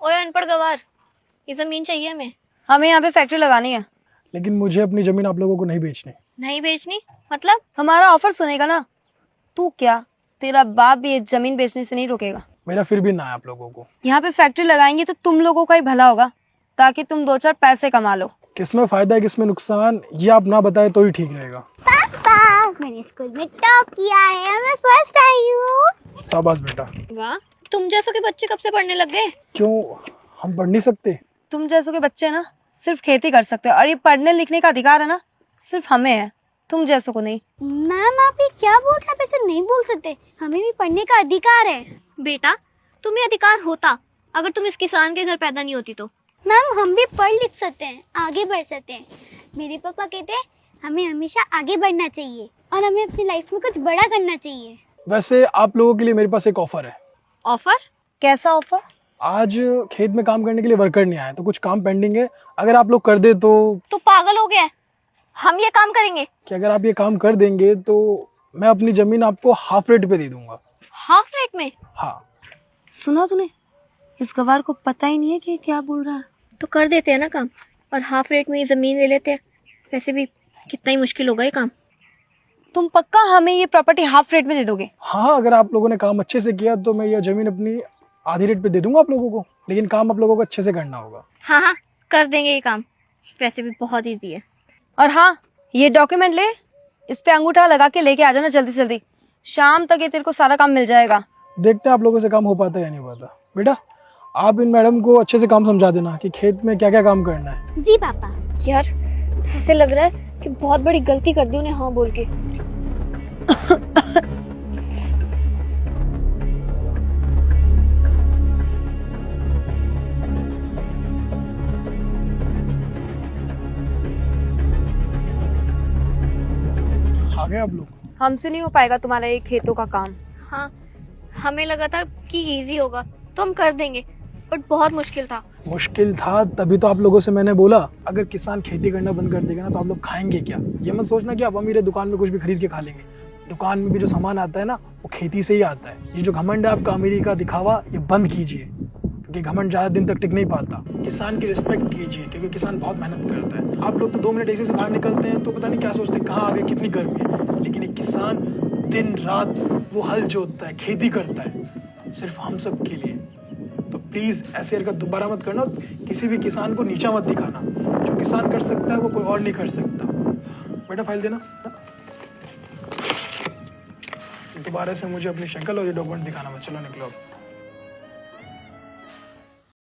ओए अनपढ़ गवार, ये जमीन चाहिए हमें। हमें यहाँ पे फैक्ट्री लगानी है। लेकिन मुझे अपनी जमीन आप लोगों को नहीं बेचनी। नहीं बेचनी मतलब? हमारा ऑफर सुनेगा ना। तू क्या, तेरा बाप भी ये जमीन बेचने से नहीं रोकेगा। मेरा फिर भी ना है आप लोगों को। यहाँ पे फैक्ट्री लगाएंगे तो तुम लोगों का ही भला होगा, ताकि तुम 2-4 पैसे कमा लो। किसमें फायदा है किसमें नुकसान, ये आप ना बताए तो ही ठीक रहेगा। पापा, मैंने स्कूल में टॉप किया है, मैं फर्स्ट आई हूँ। शाबाश बेटा। वाह, तुम जैसों के बच्चे कब से पढ़ने लग गए? क्यों, हम पढ़ नहीं सकते? तुम जैसों के बच्चे ना सिर्फ खेती कर सकते हो, और ये पढ़ने लिखने का अधिकार है ना सिर्फ हमें है, तुम जैसों को नहीं। मैम आप ये क्या बोल रहे हैं? ऐसे नहीं बोल सकते, हमें भी पढ़ने का अधिकार है। बेटा, तुम्हें अधिकार होता अगर तुम इस किसान के घर पैदा नहीं होती तो। मैम हम भी पढ़ लिख सकते हैं, आगे बढ़ सकते हैं। मेरे पापा कहते हैं हमें हमेशा आगे बढ़ना चाहिए और हमें अपनी लाइफ में कुछ बड़ा करना चाहिए। वैसे आप लोगों के लिए मेरे पास एक ऑफर है। ऑफर? कैसा ऑफर? आज खेत में काम करने के लिए वर्कर नहीं आए तो कुछ काम पेंडिंग है, अगर आप लोग कर दे तो पागल हो गया है? हम ये काम करेंगे? कि अगर आप ये काम कर देंगे तो मैं अपनी जमीन आपको हाफ रेट पे दे दूंगा। हाफ रेट में? हाँ। सुना तूने, इस गवार को पता ही नहीं है कि क्या बोल रहा है। तो कर देते हैं ना काम, और हाफ रेट में ये जमीन ले लेते हैं। वैसे भी कितना ही मुश्किल होगा ये काम। तुम पक्का हमें ये प्रॉपर्टी हाफ रेट में दे दोगे? हाँ, अगर आप लोगों ने काम अच्छे से किया तो मैं यह जमीन अपनी आधी रेट पे दे दूंगा आप लोगों को, लेकिन काम आप लोगों को अच्छे से करना होगा। हाँ हाँ, कर देंगे ये काम। वैसे भी बहुत ईजी है। और हाँ, ये डॉक्यूमेंट ले, इस पे अंगूठा लगा के लेके आ जाना जल्दी से जल्दी। शाम तक ये तेरे को सारा काम मिल जाएगा। देखते हैं आप लोगों से काम हो पाता है या नहीं हो पाता। बेटा, आप इन मैडम को अच्छे से काम समझा देना कि खेत में क्या क्या काम करना है। जी पापा। यार, ऐसे लग रहा है कि बहुत बड़ी गलती कर दी उन्हें हाँ बोल के। आ गए आप लोग? हमसे नहीं हो पाएगा तुम्हारा ये खेतों का काम। हाँ, हमें लगा था कि इजी होगा तो हम कर देंगे, बट बहुत मुश्किल था। मुश्किल था तभी तो आप लोगों से मैंने बोला अगर किसान खेती करना बंद कर देगा ना तो आप लोग खाएंगे क्या। ये मत सोचना कि आप अमीर है दुकान में कुछ भी खरीद के खा लेंगे। दुकान में भी जो सामान आता है ना वो खेती से ही आता है। ये जो घमंड है आपका अमीरी का दिखावा, ये बंद कीजिए, क्योंकि घमंड ज्यादा दिन तक टिक नहीं पाता। किसान की रिस्पेक्ट कीजिए, क्योंकि किसान बहुत मेहनत करता है। आप लोग तो 2 मिनट ऐसे से बाहर निकलते हैं तो पता नहीं क्या सोचते हैं कहाँ आ गए, कितनी गर्मी है, लेकिन एक किसान दिन रात वो हल जोतता है, खेती करता है सिर्फ हम सब के लिए। तो प्लीज ऐसी हरकत दोबारा मत करना, किसी भी किसान को नीचा मत दिखाना। जो किसान कर सकता है वो कोई और नहीं कर सकता। बेटा फाइल देना, दोबारा से मुझे अपनी शक्ल और ये डॉक्यूमेंट दिखाना मत। चलो निकलो अब।